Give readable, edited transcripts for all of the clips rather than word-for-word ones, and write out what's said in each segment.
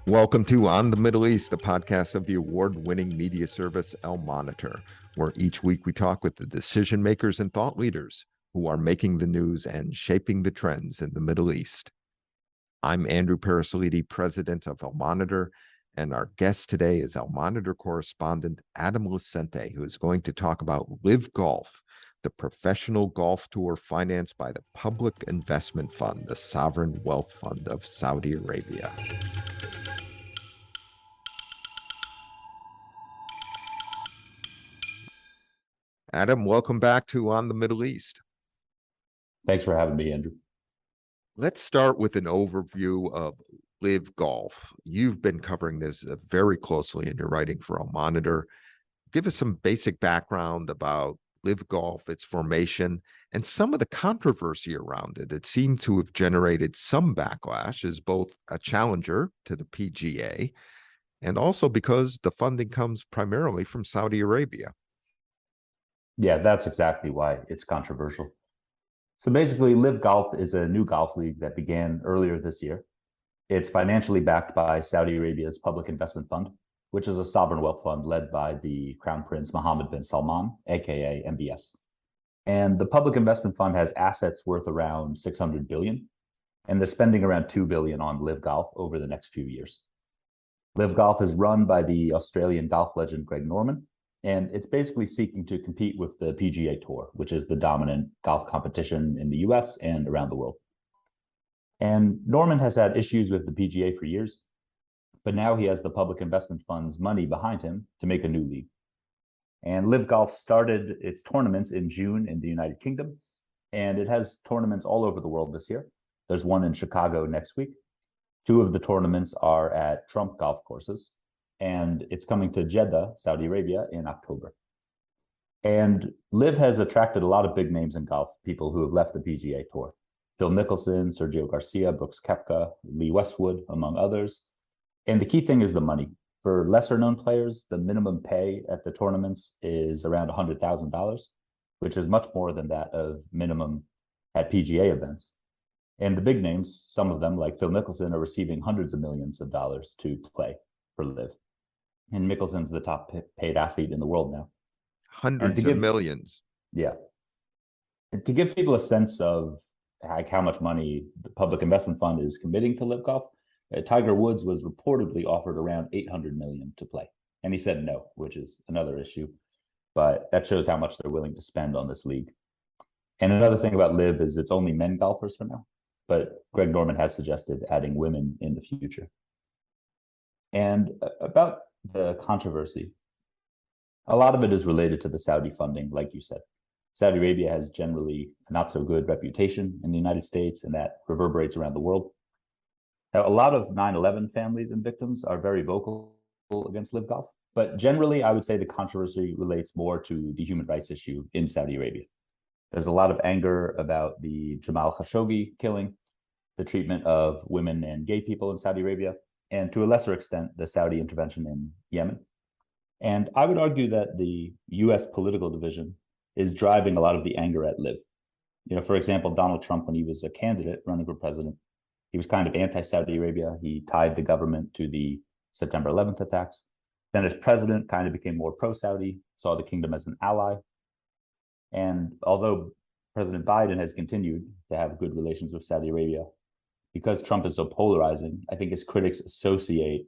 Welcome to On the Middle East, the podcast of the award-winning media service El Monitor, where each week we talk with the decision makers and thought leaders who are making the news and shaping the trends in the Middle East. I'm Andrew Parasolidi, president of El Monitor, and our guest today is El Monitor correspondent Adam Lucente, who is going to talk about LIV Golf, the professional golf tour financed by the Public Investment Fund, the sovereign wealth fund of Saudi Arabia. Adam, welcome back to On the Middle East. Thanks for having me, Andrew. Let's start with an overview of LIV Golf. You've been covering this very closely in your writing for El Monitor. Give us some basic background about LIV Golf, its formation, and some of the controversy around it. It seemed to have generated some backlash as both a challenger to the PGA and also because the funding comes primarily from Saudi Arabia. Yeah, that's exactly why it's controversial. So basically, LIV Golf is a new golf league that began earlier this year. It's financially backed by Saudi Arabia's Public Investment Fund, which is a sovereign wealth fund led by the Crown Prince Mohammed bin Salman, aka MBS. And the Public Investment Fund has assets worth around 600 billion, and they're spending around 2 billion on LIV Golf over the next few years. LIV Golf is run by the Australian golf legend Greg Norman, and it's basically seeking to compete with the PGA Tour, which is the dominant golf competition in the US and around the world. And Norman has had issues with the PGA for years, but now he has the Public Investment Fund's money behind him to make a new league. And LIV Golf started its tournaments in June in the United Kingdom, and it has tournaments all over the world this year. There's one in Chicago next week. Two of the tournaments are at Trump golf courses, and it's coming to Jeddah, Saudi Arabia, in October. And LIV has attracted a lot of big names in golf, people who have left the PGA Tour. Phil Mickelson, Sergio Garcia, Brooks Koepka, Lee Westwood, among others. And the key thing is the money. For lesser-known players, the minimum pay at the tournaments is around $100,000, which is much more than that of minimum at PGA events. And the big names, some of them, like Phil Mickelson, are receiving hundreds of millions of dollars to play for LIV. And Mickelson's the top paid athlete in the world now. Hundreds of millions. Yeah. And to give people a sense of how much money the Public Investment Fund is committing to LIV Golf, Tiger Woods was reportedly offered around 800 million to play. And he said no, which is another issue. But that shows how much they're willing to spend on this league. And another thing about LIV is it's only men golfers for now. But Greg Norman has suggested adding women in the future. And about the controversy, a lot of it is related to the Saudi funding, like you said. Saudi Arabia has generally a not so good reputation in the United States, and that reverberates around the world. Now, a lot of 9/11 families and victims are very vocal against LIV Golf, but generally, I would say the controversy relates more to the human rights issue in Saudi Arabia. There's a lot of anger about the Jamal Khashoggi killing, the treatment of women and gay people in Saudi Arabia, and to a lesser extent, the Saudi intervention in Yemen. And I would argue that the US political division is driving a lot of the anger at LIV. You know, for example, Donald Trump, when he was a candidate running for president, he was kind of anti-Saudi Arabia. He tied the government to the September 11th attacks. Then as president, kind of became more pro-Saudi, saw the kingdom as an ally. And although President Biden has continued to have good relations with Saudi Arabia, because Trump is so polarizing, I think his critics associate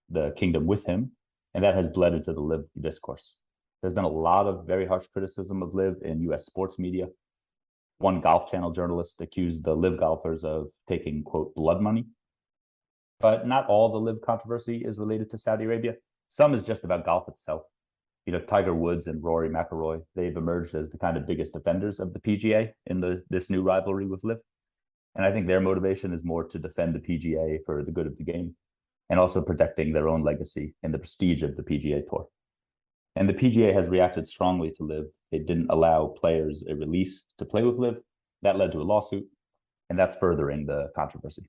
the kingdom with him, and that has bled into the LIV discourse. There's been a lot of very harsh criticism of LIV in US sports media. One Golf Channel journalist accused the LIV golfers of taking, quote, blood money. But not all the LIV controversy is related to Saudi Arabia. Some is just about golf itself. You know, Tiger Woods and Rory McIlroy, they've emerged as the kind of biggest offenders of the PGA in this new rivalry with LIV. And I think their motivation is more to defend the PGA for the good of the game and also protecting their own legacy and the prestige of the PGA Tour. And the PGA has reacted strongly to LIV. They didn't allow players a release to play with LIV. That led to a lawsuit, and that's furthering the controversy.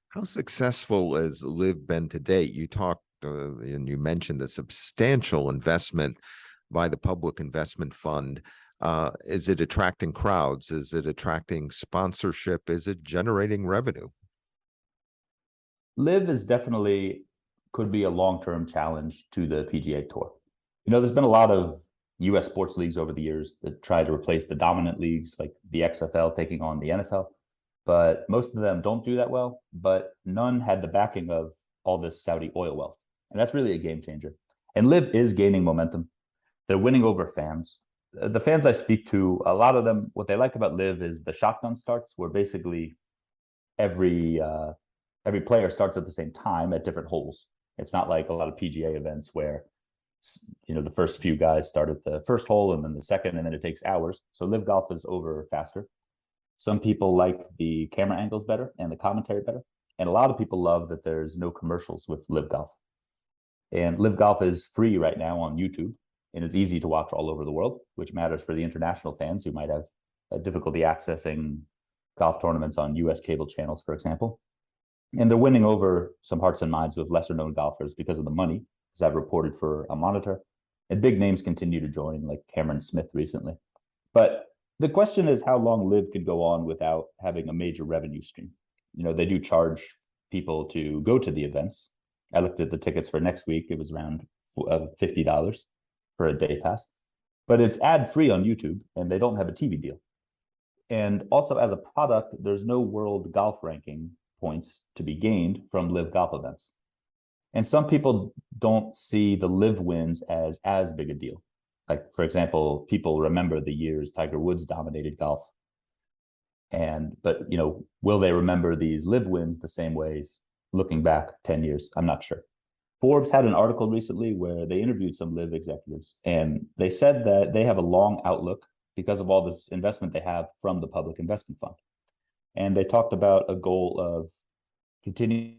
How successful has LIV been to date? You talked and you mentioned the substantial investment by the Public Investment Fund. Is it attracting crowds? Is it attracting sponsorship? Is it generating revenue? LIV is definitely could be a long-term challenge to the PGA Tour. There's been a lot of US sports leagues over the years that try to replace the dominant leagues like the XFL taking on the NFL, but most of them don't do that well, but none had the backing of all this Saudi oil wealth. And that's really a game changer. And LIV is gaining momentum. They're winning over fans. The fans I speak to, a lot of them, what they like about LIV is the shotgun starts, where basically every player starts at the same time at different holes. It's not like a lot of PGA events where the first few guys start at the first hole and then the second, and then it takes hours. So LIV Golf is over faster. Some people like the camera angles better and the commentary better. And a lot of people love that there's no commercials with LIV Golf. And LIV Golf is free right now on YouTube, and it's easy to watch all over the world, which matters for the international fans who might have difficulty accessing golf tournaments on US cable channels, for example. And they're winning over some hearts and minds with lesser known golfers because of the money, as I've reported for a monitor. And big names continue to join, like Cameron Smith recently. But the question is how long LIV could go on without having a major revenue stream. They do charge people to go to the events. I looked at the tickets for next week. It was around $50 for a day pass. But it's ad-free on YouTube, and they don't have a TV deal. And also as a product, there's no world golf ranking points to be gained from LIV Golf events. And some people don't see the LIV wins as big a deal. Like, for example, people remember the years Tiger Woods dominated golf. But will they remember these LIV wins the same ways looking back 10 years? I'm not sure. Forbes had an article recently where they interviewed some LIV executives, and they said that they have a long outlook because of all this investment they have from the public investment fund. And they talked about a goal of continuing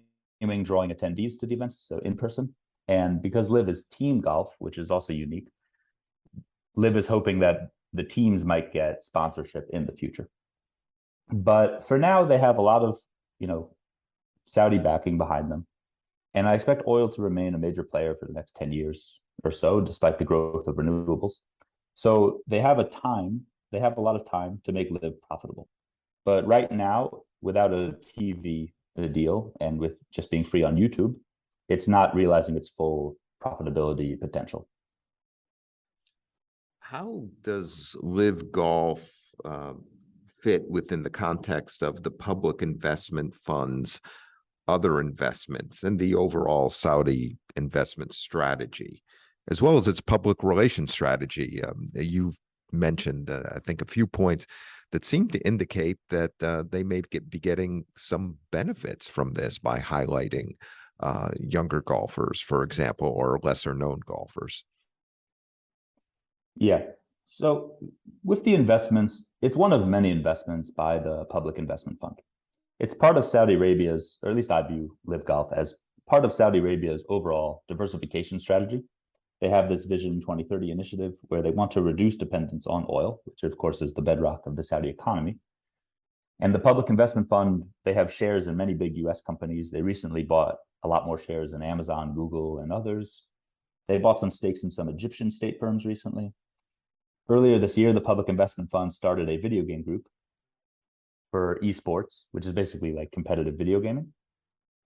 drawing attendees to the events, so in person. And because LIV is team golf, which is also unique, LIV is hoping that the teams might get sponsorship in the future. But for now, they have a lot of, Saudi backing behind them. And I expect oil to remain a major player for the next 10 years or so, despite the growth of renewables. So they have a lot of time to make LIV profitable. But right now, without a TV deal and with just being free on YouTube, it's not realizing its full profitability potential. How does LIV Golf fit within the context of the public investment funds, other investments, and the overall Saudi investment strategy, as well as its public relations strategy? You've mentioned, I think, a few points that seem to indicate that they may be getting some benefits from this by highlighting younger golfers, for example, or lesser known golfers. Yeah. So with the investments, it's one of many investments by the Public Investment Fund. It's part of Saudi Arabia's, or at least I view LIV Golf as part of Saudi Arabia's overall diversification strategy. They have this Vision 2030 initiative where they want to reduce dependence on oil, which of course is the bedrock of the Saudi economy. And the Public Investment Fund, they have shares in many big US companies. They recently bought a lot more shares in Amazon, Google, and others. They bought some stakes in some Egyptian state firms recently. Earlier this year, the Public Investment Fund started a video game group for esports, which is basically like competitive video gaming.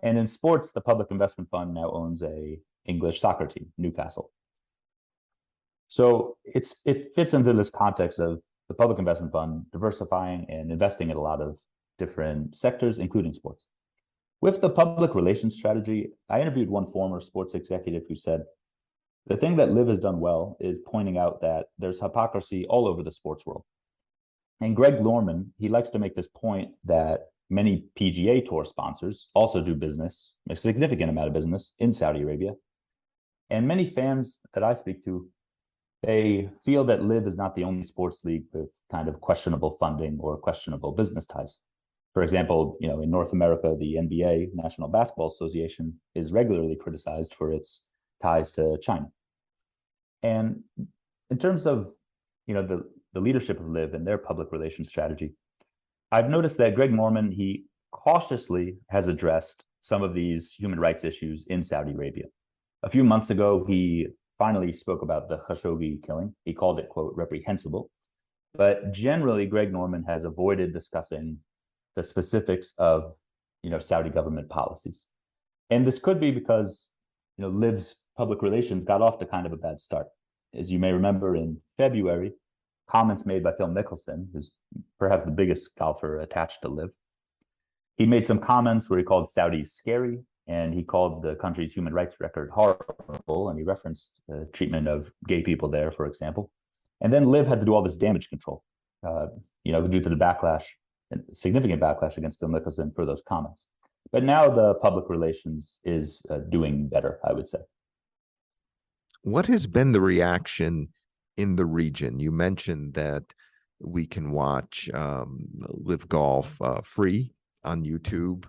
And in sports, the Public Investment Fund now owns a English soccer team, Newcastle. So it fits into this context of the Public Investment Fund diversifying and investing in a lot of different sectors, including sports. With the public relations strategy, I interviewed one former sports executive who said, the thing that LIV has done well is pointing out that there's hypocrisy all over the sports world. And Greg Norman, he likes to make this point that many PGA Tour sponsors also do business, a significant amount of business in Saudi Arabia. And many fans that I speak to, they feel that LIV is not the only sports league with kind of questionable funding or questionable business ties. For example, in North America, the NBA, National Basketball Association, is regularly criticized for its ties to China. And in terms of, the leadership of LIV and their public relations strategy, I've noticed that Greg Norman, he cautiously has addressed some of these human rights issues in Saudi Arabia. A few months ago, he finally spoke about the Khashoggi killing. He called it, quote, reprehensible. But generally, Greg Norman has avoided discussing the specifics of, Saudi government policies. And this could be because, LIV's public relations got off to kind of a bad start. As you may remember, in February, comments made by Phil Mickelson, who's perhaps the biggest golfer attached to LIV, he made some comments where he called Saudis scary, and he called the country's human rights record horrible, and he referenced the treatment of gay people there, for example. And then LIV had to do all this damage control, due to the backlash, significant backlash against Phil Mickelson for those comments. But now the public relations is doing better, I would say. What has been the reaction in the region? You mentioned that we can watch LIV Golf free on YouTube.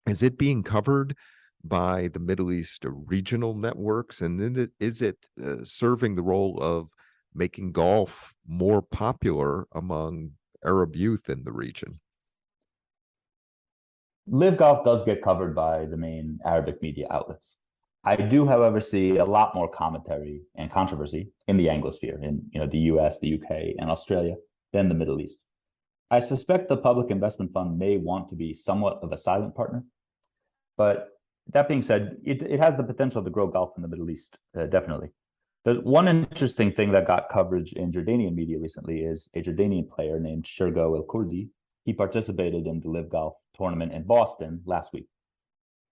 Is it being covered by the Middle East regional networks? And then is it serving the role of making golf more popular among Arab youth in the region? LIV Golf does get covered by the main Arabic media outlets. I do, however, see a lot more commentary and controversy in the Anglosphere, in the US, the UK, and Australia, than the Middle East. I suspect the Public Investment Fund may want to be somewhat of a silent partner. But that being said, it has the potential to grow golf in the Middle East, definitely. There's one interesting thing that got coverage in Jordanian media recently is a Jordanian player named Shergo El-Kurdi. He participated in the LIV Golf tournament in Boston last week.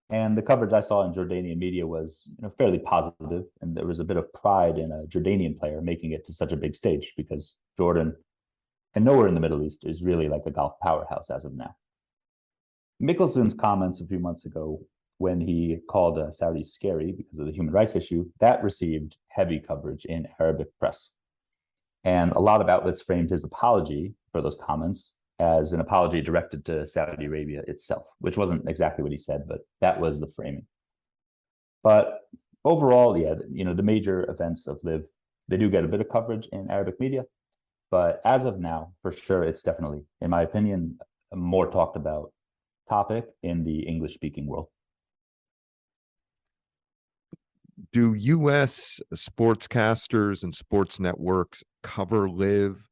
And the coverage I saw in Jordanian media was fairly positive, and there was a bit of pride in a Jordanian player making it to such a big stage, because Jordan, and nowhere in the Middle East, is really like a golf powerhouse as of now. Mickelson's comments a few months ago, when he called Saudis scary because of the human rights issue, that received heavy coverage in Arabic press. And a lot of outlets framed his apology for those comments as an apology directed to Saudi Arabia itself, which wasn't exactly what he said, but that was the framing. But overall, yeah, the major events of LIV, they do get a bit of coverage in Arabic media. But as of now, for sure, it's definitely, in my opinion, a more talked about topic in the English-speaking world. Do U.S. sportscasters and sports networks cover LIV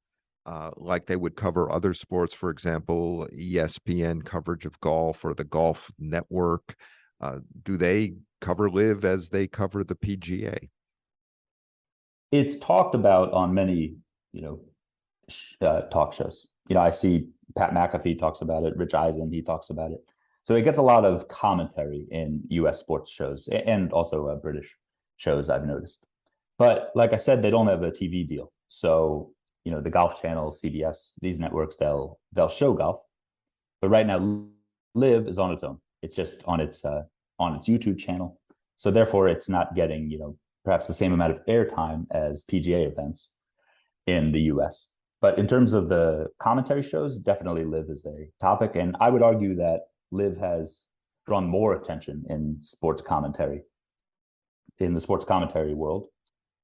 like they would cover other sports? For example, ESPN coverage of golf or the Golf Network. Do they cover LIV as they cover the PGA? It's talked about on many, talk shows. I see Pat McAfee talks about it. Rich Eisen, he talks about it. So it gets a lot of commentary in U.S. sports shows and also British shows, I've noticed. But like I said, they don't have a TV deal. So, the Golf Channel, CBS, these networks, they'll show golf. But right now, LIV is on its own. It's just on its YouTube channel. So therefore, it's not getting, perhaps the same amount of airtime as PGA events in the US. But in terms of the commentary shows, definitely LIV is a topic. And I would argue that LIV has drawn more attention in sports commentary, in the sports commentary world,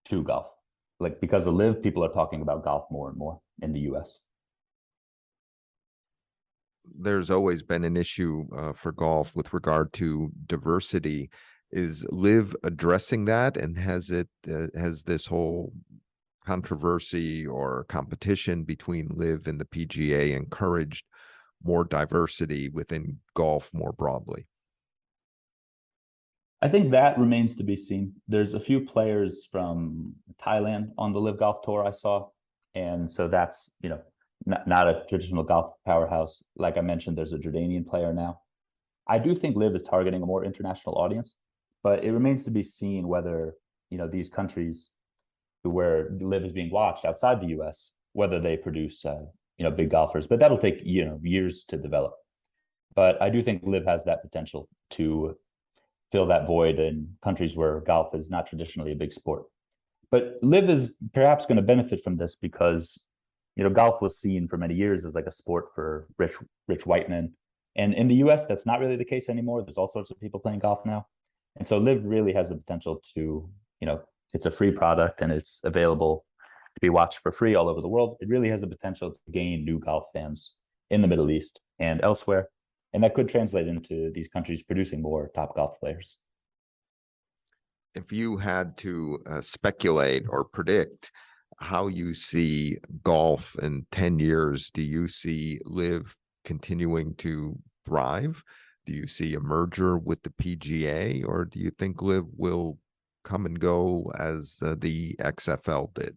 to golf. Like, because of LIV, people are talking about golf more and more in the US. There's always been an issue for golf with regard to diversity. Is LIV addressing that, and has this whole controversy or competition between LIV and the PGA encouraged more diversity within golf more broadly? I think that remains to be seen. There's a few players from Thailand on the LIV Golf Tour I saw, and so that's not a traditional golf powerhouse. Like I mentioned, there's a Jordanian player now. I do think LIV is targeting a more international audience, but it remains to be seen whether these countries where LIV is being watched outside the US, whether they produce big golfers. But that'll take years to develop. But I do think LIV has that potential to fill that void in countries where golf is not traditionally a big sport. But LIV is perhaps going to benefit from this because golf was seen for many years as like a sport for rich white men. And in the US, that's not really the case anymore. There's all sorts of people playing golf now. And so LIV really has the potential to, it's a free product and it's available to be watched for free all over the world. It really has the potential to gain new golf fans in the Middle East and elsewhere. And that could translate into these countries producing more top golf players. If you had to speculate or predict how you see golf in 10 years, do you see LIV continuing to thrive? Do you see a merger with the PGA, or do you think LIV will come and go as the XFL did?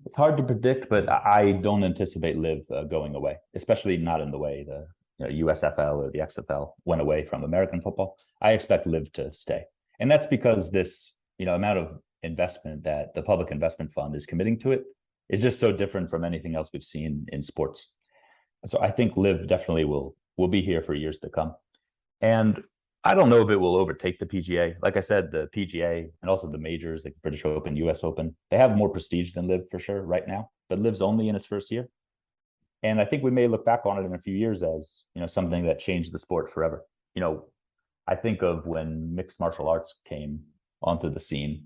It's hard to predict, but I don't anticipate LIV going away, especially not in the way the USFL or the XFL went away from American football. I expect LIV to stay. And that's because this amount of investment that the Public Investment Fund is committing to it is just so different from anything else we've seen in sports. So I think LIV definitely will be here for years to come. And I don't know if it will overtake the PGA. Like I said, the PGA and also the majors like the British Open, US Open, they have more prestige than LIV for sure right now, but LIV's only in its first year. And I think we may look back on it in a few years as, something that changed the sport forever. I think of when mixed martial arts came onto the scene,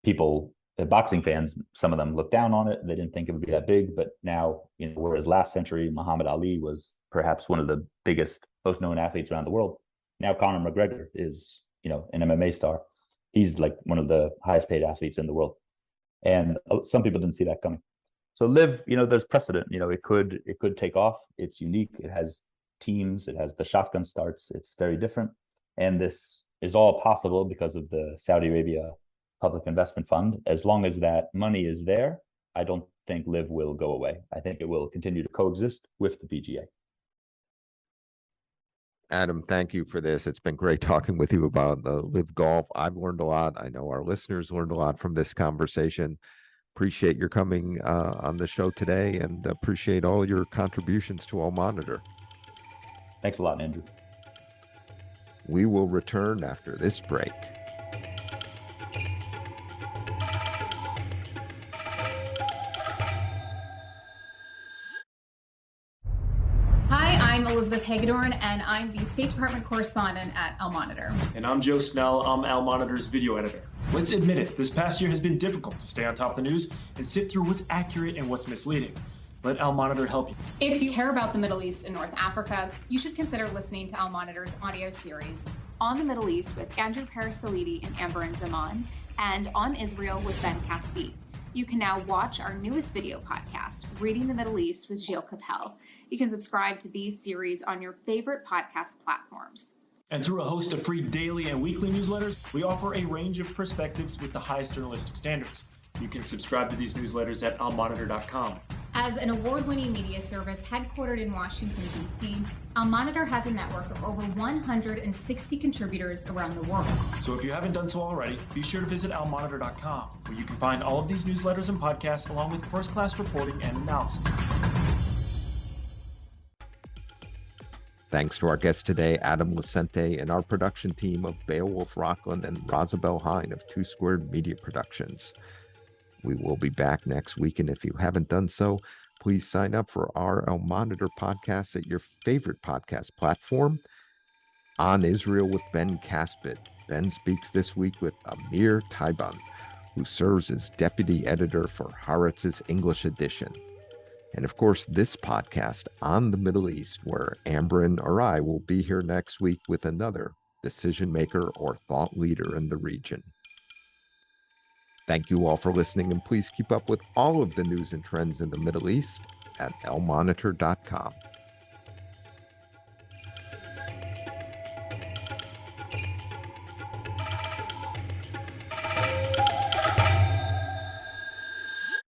people, the boxing fans, some of them looked down on it. They didn't think it would be that big, but now, whereas last century, Muhammad Ali was perhaps one of the biggest, most known athletes around the world. Now Conor McGregor is, an MMA star. He's like one of the highest paid athletes in the world. And some people didn't see that coming. So LIV, there's precedent, it could take off. It's unique. It has teams, it has the shotgun starts. It's very different. And this is all possible because of the Saudi Arabia Public Investment Fund. As long as that money is there, I don't think LIV will go away. I think it will continue to coexist with the PGA. Adam, thank you for this. It's been great talking with you about the LIV Golf. I've learned a lot. I know our listeners learned a lot from this conversation. Appreciate your coming on the show today, and appreciate all your contributions to All Monitor. Thanks a lot, Andrew. We will return after this break. I'm Elizabeth Hagedorn, and I'm the State Department correspondent at El Monitor. And I'm Joe Snell. I'm El Monitor's video editor. Let's admit it, this past year has been difficult to stay on top of the news and sift through what's accurate and what's misleading. Let El Monitor help you. If you care about the Middle East and North Africa, you should consider listening to El Monitor's audio series On the Middle East with Andrew Parasalidi and Amber and Zaman, and On Israel with Ben Caspi. You can now watch our newest video podcast, Reading the Middle East with Gilles Capel. You can subscribe to these series on your favorite podcast platforms. And through a host of free daily and weekly newsletters, we offer a range of perspectives with the highest journalistic standards. You can subscribe to these newsletters at almonitor.com. As an award-winning media service headquartered in Washington, D.C., El Monitor has a network of over 160 contributors around the world. So if you haven't done so already, be sure to visit almonitor.com, where you can find all of these newsletters and podcasts along with first-class reporting and analysis. Thanks to our guest today, Adam Lucente, and our production team of Beowulf Rockland and Rosabelle Hine of Two Squared Media Productions. We will be back next week, and if you haven't done so, please sign up for our El Monitor podcast at your favorite podcast platform. On Israel with Ben Caspit. Ben speaks this week with Amir Taiban, who serves as deputy editor for Haaretz's English edition. And of course, this podcast On the Middle East, where Amber or I will be here next week with another decision maker or thought leader in the region. Thank you all for listening, and please keep up with all of the news and trends in the Middle East at elmonitor.com.